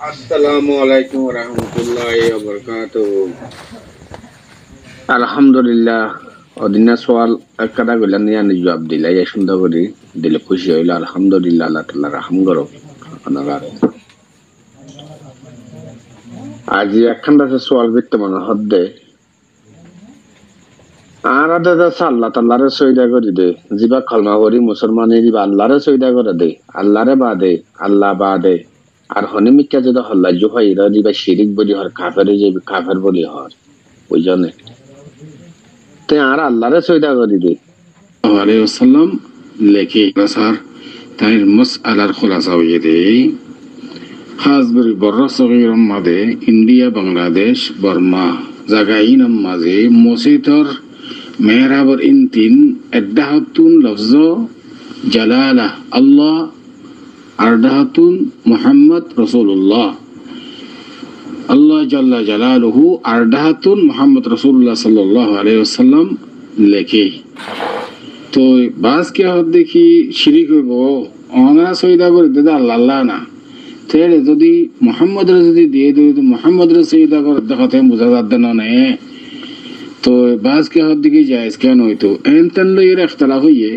আসসালামু আলাইকুম রহমতুল্লাহি ওয়া বারাকাতুহু। আলহামদুলিল্লাহ। অদিনা সওয়াল একটা গইলা নিয়ে আনি জবাব দিলা এই সুন্দর করে দিলে খুশি হইল। আলহামদুলিল্লাহ, আল্লাহ তাআলা রহম করো আপনারা। আজ একখানটা সওয়াল করতে মনে হদ্দে আর দাদা আল্লাহ তাআলারে সইদা করে দে জিবা কলমা করি মুসলমানের দিবা আল্লাহরে সইদা করে দে আল্লাহরে বাদে আল্লাহ বাদে আর হনিমিকা যদি হল্লা জুহাই দিবা শিরিক বলি হর কাফের যে কাফের বলি হর ওই জন্য তে আর আল্লাহরে সইদা করে দে আলাইহি ওয়াসাল্লাম লেখে স্যার তাই মাসআলার খুলাসা হয়ে দে খাস করে বড় সগীরম মাঝে ইন্ডিয়া বাংলাদেশ বর্মা জাগাইন মাঝে মসজিদর মেহরাবর ইন তিন এডাহাতুন লফজ জালালা আল্লাহ আরদাহাতুন মুহাম্মদ রাসূলুল্লাহ আল্লাহ জাল্লা জালালুহু আরদাহাতুন মুহাম্মদ রাসূলুল্লাহ সাল্লাল্লাহু আলাইহি ওয়াসাল্লাম লেখে তো বাস কে হদ দেখি শিরিক হইব অনা সইদা করে দাদা আল্লাহ আল্লাহ না তেরে যদি মুহাম্মদরে যদি দিয়ে দিই তো মুহাম্মদরে সইদা করে দেখাতে বুঝা যাচ্ছে না নে তো বাস কে হদ দিকে জায়েজ কেন হইতো এনতন লইয়ের ইখতিলাফ হইয়ে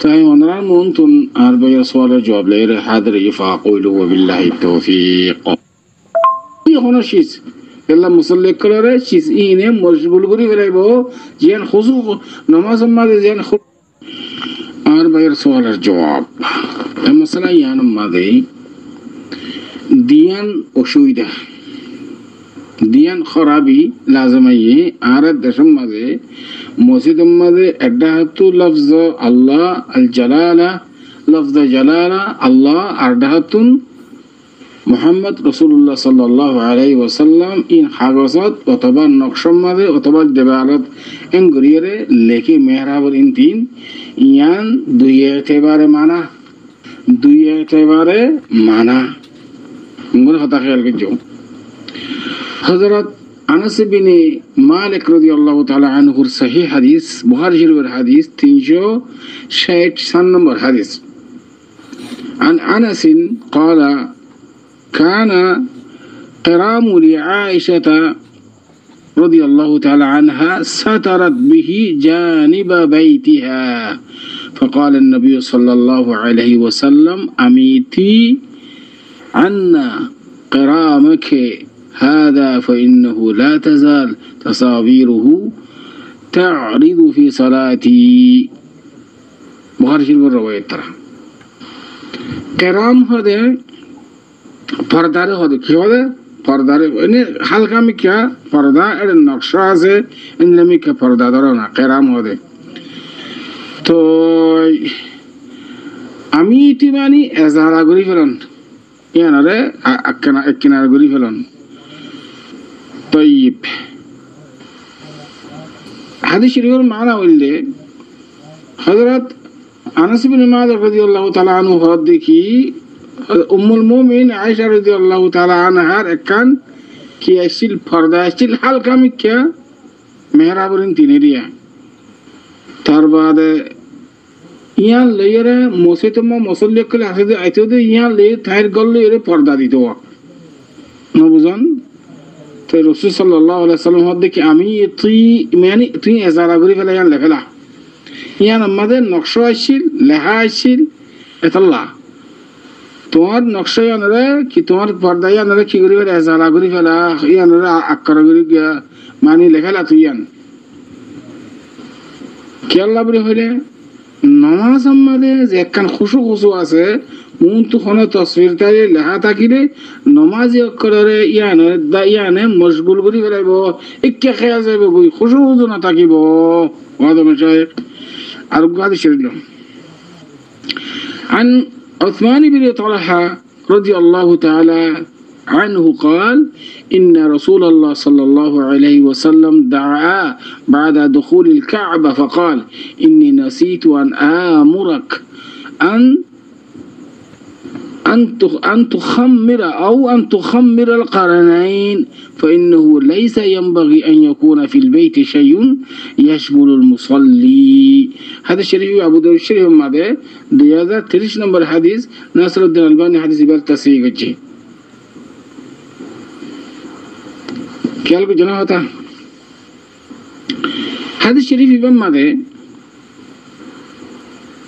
তাই ওনার মন তুন আর ভাইয়ের সওয়ালের জবাব লইয়ের হাদর ইফা কইলু ওয়াবিল্লাহি তাওফীক এখন শিস আল্লাহ মুসাল্লি করে শিস ইনে মশগুল করি ফেলাইব যেন খুশু নামাজ মাঝে যেন আর ভাইয়ের সওয়ালের জবাব এই মশলা ইয়ান মাঝে দিয়ান অসুবিধা দিয়ান খরাবি লাজমাইয়ে আর দেশের মাঝে মসজিদের মাঝে এডাহাতু লফজ আল্লাহ আল জালালা লফজ জালালা আল্লাহ আরদাহাতুন মুহাম্মদ রাসূলুল্লাহ সাল্লাল্লাহু আলাইহি ওয়াসাল্লাম ইন কাগজত অথবা নকশার মাঝে অথবা দেওয়ালত এঙ্গুরিয়ে লেখি মেহরাবর ইন তিন ইয়ান দুই একেবারে মানা ইঙ্গুর কথা খেয়াল করছো হযরত আনাস ইবনে মালিক রাদিয়াল্লাহু তাআলা আনহুর সহিহ হাদিস বুখারী শরীফের হাদিস 360 নম্বর হাদিস عن أنس قال كان قرام لعائشة رضي الله تعالى عنها سترت به جانب بيتها فقال النبي صلى الله عليه وسلم أميتي عنا قرامك هذا فإنه لا تزال تصاويره تعرض في صلاتي بخاري شريف الرواية ترى قرام هذا পর্দারে হদে কি হদে পর্দারে এনে হালকা মিকা পর্দা এর নকশা আছে এনে মিকা পর্দা ধরো না কেরাম হদে তো আমি ইতিমানি এজারা করি ফেলন ইয়ানরে এককিনার করি ফেলন তৈব হাদিস শরীফের মানা হইলে হযরত আনাস ইবনে মালিক রাদিয়াল্লাহু তাআলা আনহু হদ দেখি উম্মুল মুমিন আয়েশা রাদিয়াল্লাহু তাআলা আনহার একখান কি আসিল পর্দা আসিল হালকা মিকা মেহরাবরিন তিনেরিয়া তার বাদে ইয়ান লেয়ারে মসজিদে মুসল্লি কলে আসে আইতো দে ইয়ান লে তাইর গল্লে এর পর্দা দিত না বুঝন তো রাসূল সাল্লাল্লাহু আলাইহি সাল্লাম হদ দেখি আমি তুই এজারা করি ফেলা ইয়ান লেফেলা ইয়ান আমাদের নকশা আসিল লেখা আসিল এতাল্লাহ তোমার নকশা ইয়ানরে কি তোমার পর্দা ইয়ানরে কি করি ফেলা এজারা করি ফেলা ইয়ানরে আক্কার করি মানি লেখেলা তুই ইয়ান কি আল্লাহ বলে হইলে নামাজ আমাদের যে একখান খুশু আছে মন তো কোনো তসবির তাই লেখা থাকিলে নমাজ করে ইয়ানে মশগুল করি ফেলাইব একে খেয়া যাইব বই খুশু না থাকিব আর গাদি শরীর عن عثمان بن طلحة رضي الله تعالى عنه قال إن رسول الله صلى الله عليه وسلم دعا بعد دخول الكعبة فقال إني نسيت أن آمرك أن تخمر القرنين فإنه ليس ينبغي أن يكون في البيت شيء يشمل المصلي. هذا الشريف أبو داود الشريف ماذا 2030 نمبر حديث ناصر الدين الألباني حديث بال تصحيح খেয়াল করছো না কথা হাদিস শরীফ ইমাম মাদে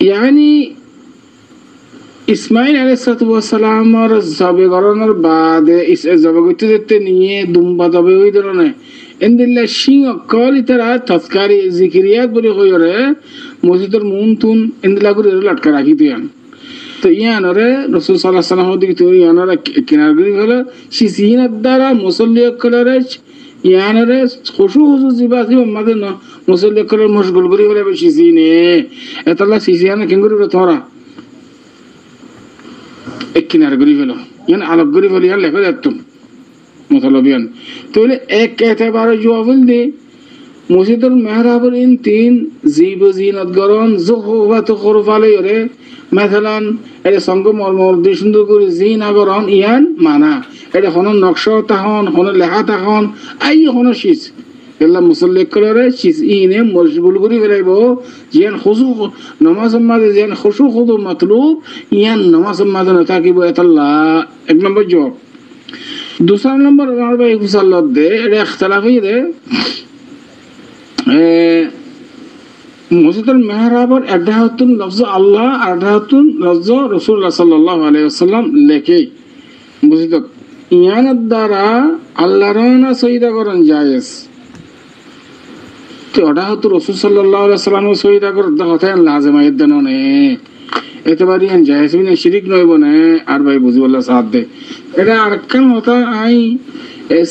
ইয়ানি ইসমাইল আলাইহিসসালামের জবে গরনের বাদে জবে করতে যেতে নিয়ে দুম্বা জবে ওই ধরনের এন্দিল্লা সিংহ কল ইতারা তৎকারি জিকিরিয়াত বলে হইরে মসজিদের মুন তুন এন্দিলা করে লটকা রাখি তুই তো ইয়ানরে রাসূল সাল্লাল্লাহু আলাইহি ওয়াসাল্লাম দিকে তুই ইয়ানরে কিনার গরি হলো সিসিনাত দ্বারা মুসল্লি কলরে ইয়ানরে খুশু হুজু জিবাসি মাদে না মুসল্লি কলর মশগুল গরি হলে সিসিনে এতলা সিসিয়ানা কেঙ্গুরি তোরা এক কিনার গরি হলো ইয়ান আলোক গরি হলো ইয়ান লেখা যাতুম মতলবিয়ান তাহলে এক এতবারে জওয়াবল দে মসজিদের মেহরাবের ইন তিন জীব জিনত গরন যুহবাত খরফালে রে مثلا এর সঙ্গ মর্মর দি সুন্দর করে জিনা গরন ইয়ান মানা এর হন নকশা তাহন হন লেখা তাহন আই হন শিস এলা মুসল্লি করে শিস ইনে মশগুল করি ফেলাইব জিয়ান খুশু নামাজ মাঝে জিয়ান খুশু খুদু মতলুব ইয়ান নামাজ মাঝে না থাকিব এতাল্লা এক নম্বর জবাব दूसरा नंबर हमारे भाई खुशाल्लाह दे ये इख्तिलाफी दे मस्जिदुल मेहराबर अड्डाहतुन लफ्ज़ अल्लाह अड्डाहतुन लफ्ज़ रसूलुल्लाह सल्लल्लाहु अलैहि वसल्लम लेके मस्जिद ইয়ানের দ্বারা আল্লাহর না সজদা করেন জায়েজ তো ওটা হতো রাসূল সাল্লাল্লাহু আলাইহি ওয়াসাল্লামের সজদা করার কথা লাজিম আইদানো নে এতবারই জায়েজ বিনা শিরিক নয় বনে আর ভাই বুঝিবাল্লাহ সাথ দে এটা আরকান হতা আই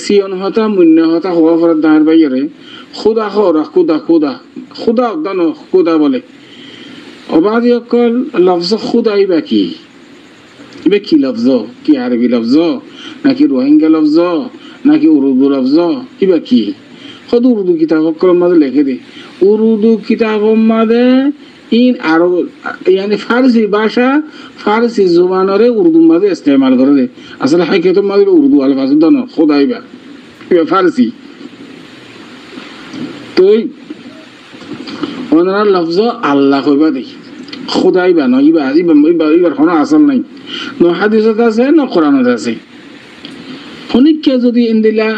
সিয়ন হতা মুন্য হতা হওয়া ফর দাঁড় বাইরে খুদা খরা খুদা খুদা খুদা দানো খুদা বলে অবাদি অকল লফজ খুদাই বাকি ইবে কি লফজ কি আরবি লফজ নাকি রোহিঙ্গা লফজ নাকি উর্দু লফজ ইবা কি খুদ উর্দু কিতাব অকল মাঝে লিখে দে উর্দু কিতাব মাঝে इन आरो यानी फारसी भाषा फारसी जुबानरे उर्दू मादे इस्तेमाल करे दे असल हकीकत मादे उर्दू अल्फाज दोनों खुदाई बा ये फारसी तो ওনারা লফজ আল্লাহ কইবা দে খুদাই বা নয় ইবা কোনো আসল নাই ন হাদিসত আছে ন কোরআনত আছে ফনিককে যদি ইন্দিলা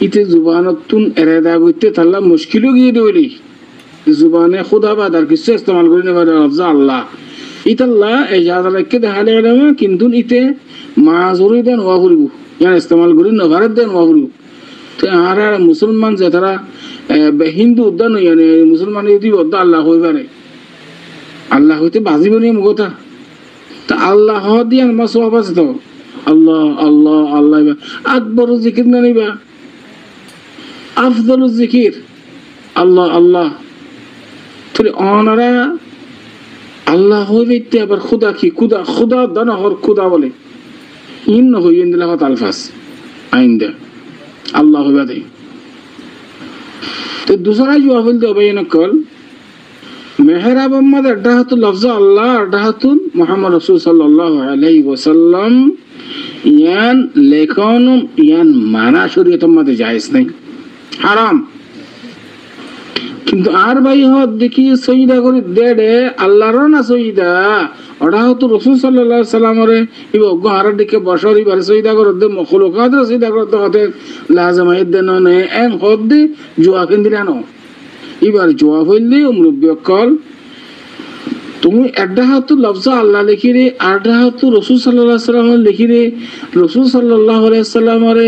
ইতে জুবানতুন এরাদা করতে তাহলে মুশকিলও গিয়ে দেলি जुबाने खुदा बादर किससे इस्तेमाल करने वाले लफ्ज़ अल्लाह इतल्ला इजाज़त लेके दहाले वाले किंतु इते माज़ूरी देन वाहुरु यानी इस्तेमाल करें न भारत देन वाहुरु तो हमारा मुसलमान ज़रा हिंदू दन यानी मुसलमान यदि वद्दा अल्लाह होई बारे अल्लाह होते बाजी बनी मुगोता तो अल्लाह हो दिया मसवाबा से तो अल्लाह अल्लाह अल्लाह अकबर जिक्र नहीं बा अफजल जिक्र अल्लाह अल्लाह तो ओनारा अल्लाह हो बेते पर खुदा की खुदा खुदा दना और खुदा बोले इन न हो ये इंदलाहत अल्फाज आइंदे अल्लाह हो बेते तो दूसरा जो अवल दे भाई न कल मेहराब अम्मद अड्डाहतु लफ्ज़ अल्लाह अड्डाहतु मुहम्मद रसूल सल्लल्लाहु अलैहि वसल्लम यान लेखनुम यान माना शरीयत अम्मद जायज़ नहीं हाराम কিন্তু আর ভাই হদ দেখি সজদা করে দেড়ে আল্লাহর না সজদা ওটা হতো রাসূল সাল্লাল্লাহু আলাইহি সাল্লামের ইব গহার দিকে বসরি বার সজদা করে দে মখলুকাত সজদা করতে হতে লাজম আইদেন নে এন হদ জোয়া কেন দিলানো এবার জোয়া হইলে মুরব্বি কল তুমি একটা হতো লফজ আল্লাহ লিখি রে আরটা হতো রাসূল সাল্লাল্লাহু আলাইহি সাল্লাম লিখি রে রাসূল সাল্লাল্লাহু আলাইহি সাল্লামের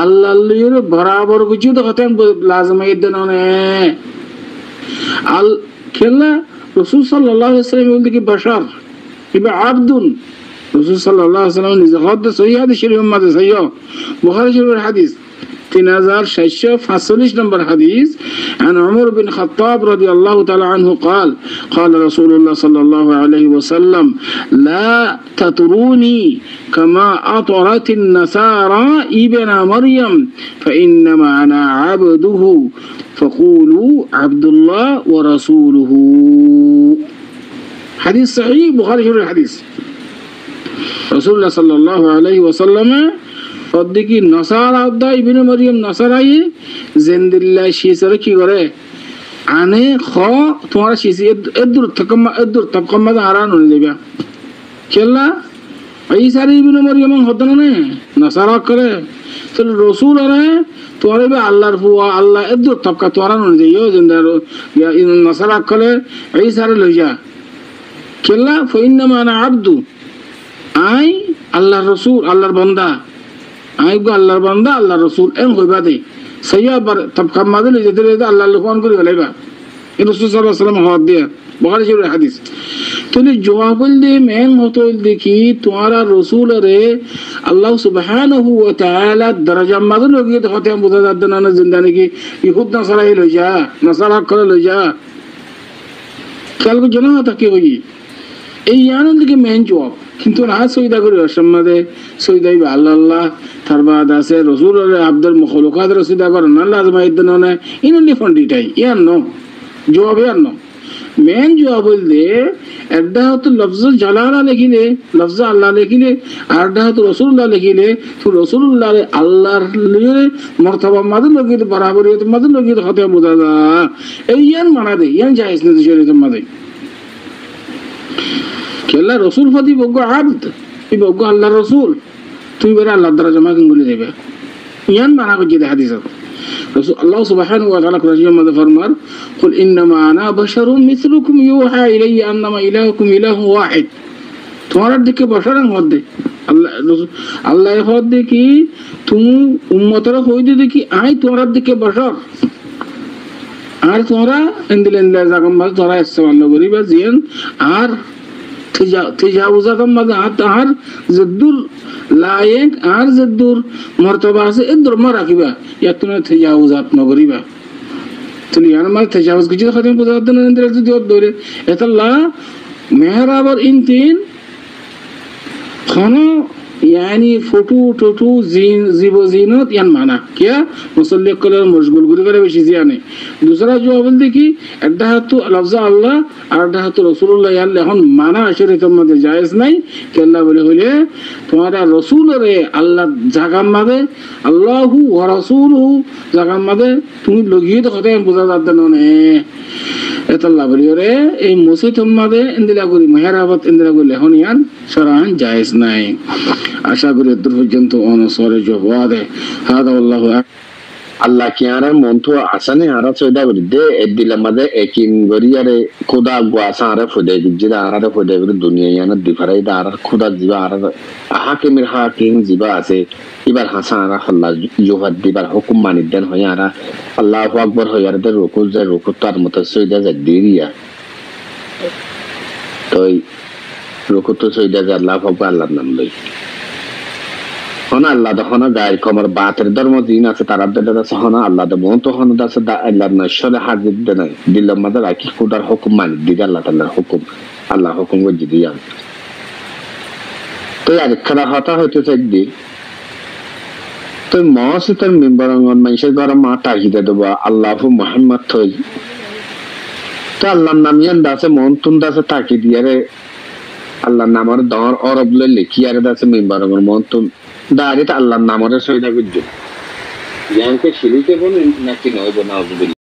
আল্লাহ লির বরাবর কিছু তো হতে লাজম আইদেন নে al kella rasul sallallahu alaihi wasallam yoldi ki bashar ibe abdun rasul sallallahu alaihi wasallam nize hadde sahih hadis sharif madde sahih bukhari sharif hadis 3645 نمبر حديث عن عمر بن خطاب رضي الله تعالى عنه قال قال رسول الله صلى الله عليه وسلم لا تطروني كما أطرت النصارى ابن مريم فإنما أنا عبده فقولوا عبد الله ورسوله حديث صحيح بخاري شرح الحديث رسول الله صلى الله عليه وسلم অদ্দিকি নসারা আদা ইবনে মারিয়াম নসারাই জিন্দিল্লা শিসরে কি করে আনে খ তোমার শিসি এদুর তকম্মা হারান হয়ে যাবে কেলা ঈসা ইবনে মারিয়াম হদনা নে নসারা করে তাহলে রসুল আরে তোরে বে আল্লাহর ফুয়া আল্লাহ এদ তবকা তোরা নন যে ইয়ো জিন্দার নাসারা কলে ঈসারে লইয়া কেল্লা ফাইন্নামা আনা আব্দু আই আল্লাহর রসুল আল্লাহর বান্দা আই গো আল্লাহর বান্দা আল্লাহর রসুল এম হইবা দে সাইয়া বার তবকা মাদে লই যেতে লইতে আল্লাহ ফোন করে হলাইবা এই রাসূল সাল্লাল্লাহু আলাইহি ওয়াসাল্লাম হওয়াত দিয়া বুখারী শরীফের হাদিস তাহলে জবাব দে মেন হতো দেখি তোমারা রসুল রে আল্লাহ সুবহানাহু ওয়া তাআলা দরজা মাদে লগিয়ে হতে বুঝা যাচ্ছে না জিন্দানি কি ইহুদ নাসারা লই যা নাসারা করে লই যা কালকে জানা তাকে হই এই আনন্দ দিকে মেন জবাব কিন্তু না সইদা করি সম্মাদে সইদাই আল্লাহ আল্লাহ তার বাদ আছে রসুল আব্দুল মখলুকাত রসিদা করেন আল্লাহ আজমাইদ্দিন ইনলি ফন্ডিটাই ইয়ার ন জবাব ইয়ার ন মেন জবাব বললে একটা হতো লফজ জালালা লিখিলে লফজ আল্লাহ লিখিলে আরটা হতো রসুল্লাহ লিখিলে তো রসুল্লাহ আল্লাহর মর্তবা মাদুর লগিয়ে বরাবরি মাদুর লগিয়ে হতে বোঝা যা এই ইয়ান মানা দে ইয়ান জায়েজ না শরীয়তের মাঝে কেল্লা রসুল ফদি বগ্য আব্দ এই বগ্য আল্লাহ রসুল তুমি বেরে আল্লাহ দ্বারা জমা কিনগুলি দেবে ইয়ান মানা করছি দে হাদিস রসুল আল্লাহ সুবহানাহু ওয়া তাআলা কুরআনের মধ্যে ফরমান কুল ইন্নামা আনা বাশারুম মিসলুকুম ইউহা ইলাইয়া আন্নামা ইলাহুকুম ইলাহু ওয়াহিদ তোমার দিকে বশরের মধ্যে আল্লাহ রসুল আল্লাহ হদে কি তুমি উম্মতরা হইতে দেখি আই তোমার দিকে বশর আর তোমরা ইন্দিলেন্দ্র জাগম বাজ তোমরা ইস্তেমাল করিবা জিন আর তেজাউজাতম মাঝে আর জদ্দুর লায়েক আর জদ্দুর মর্তবা আছে এ ধর্ম রাখিবা ইয়াত তুমি তেজাউজাত নগরিবা তুমি ইয়ার মাঝে তেজাউজ কিছু খাতে বুঝাতে না ইন্দ্র যদি ধরে এতাল্লাহ মেহরাবর ইন তিন খানো यानी फोटो टोटो जीव जीनत यान माना क्या मुसल्ली कलर मशगूल गुरी करे बेशी जियाने दूसरा जो अवल देखी अड्डा तो लफ्ज़ अल्लाह अड्डा तो रसूलुल्लाह यान लेहन माना शरीयत मध्य जायज नहीं कि अल्लाह बोले होले तुम्हारा रसूल रे अल्लाह जागाम मादे अल्लाहु व रसूलुहु जागाम मादे तुम लोगी तो कहते हैं बुझा जाते नने এতাল্লাহ বলি রে এই মসজিদ মাদে ইন্দিলা করি মেহরাবাত ইন্দিলা করি লেহন ইয়ান শরআন জায়েজ নাই আশা করি দূর পর্যন্ত অনুসরে জবাব দে হাদা আল্লাহু আল্লাহ কি আর মন তো আসানে আর সৈদা করি দে এদিলা মাদে একিন গরিয়ারে খোদা গোয়াসা আর ফুদে জিদা আর ফুদে করি দুনিয়া ইয়ান দিফারাই দা আর খোদা জিবা আর হাকিমের হাকিম জিবা আছে এবার হাসান আর আল্লাহ জোহাদ দিবার হুকুম মানি দেন হয় আর আল্লাহু আকবার হয় আর রুকু যে রুকু তার মত সৈদা যা দিরিয়া তো রুকু তো সৈদা যা আল্লাহু আকবার আল্লাহর নাম লই হনা আল্লাহ দহনা গায়ের কমর বাতের ধর্ম দিন আছে তারা দেদা আছে হনা আল্লাহ দে মন তো হনা আছে দা আল্লাহর নশরে হাজির দেন দিল মাদা রাখি খোদার হুকুম মানি দিগা আল্লাহ তাআলার হুকুম আল্লাহ হুকুম গজি দিয়া তো আর খারা হতা হইতে থাকবি তো মসজিদের মেম্বারগণ মানুষের ঘরে মা তাকিদে দেব আল্লাহু মুহাম্মদ থই তো আল্লাহর নাম ইয়ান দাসে মন তুন দাসে তাকি দিয়ারে আল্লাহর নামের দর অরব লে লিখি আর দাসে মেম্বারগণ মন তুন দাঁড়িয়ে আল্লাহর নামের সহিদা গুজ্জ ইয়ানকে শিরিকে বলেন নাকি নয় নাউজুবিল্লাহ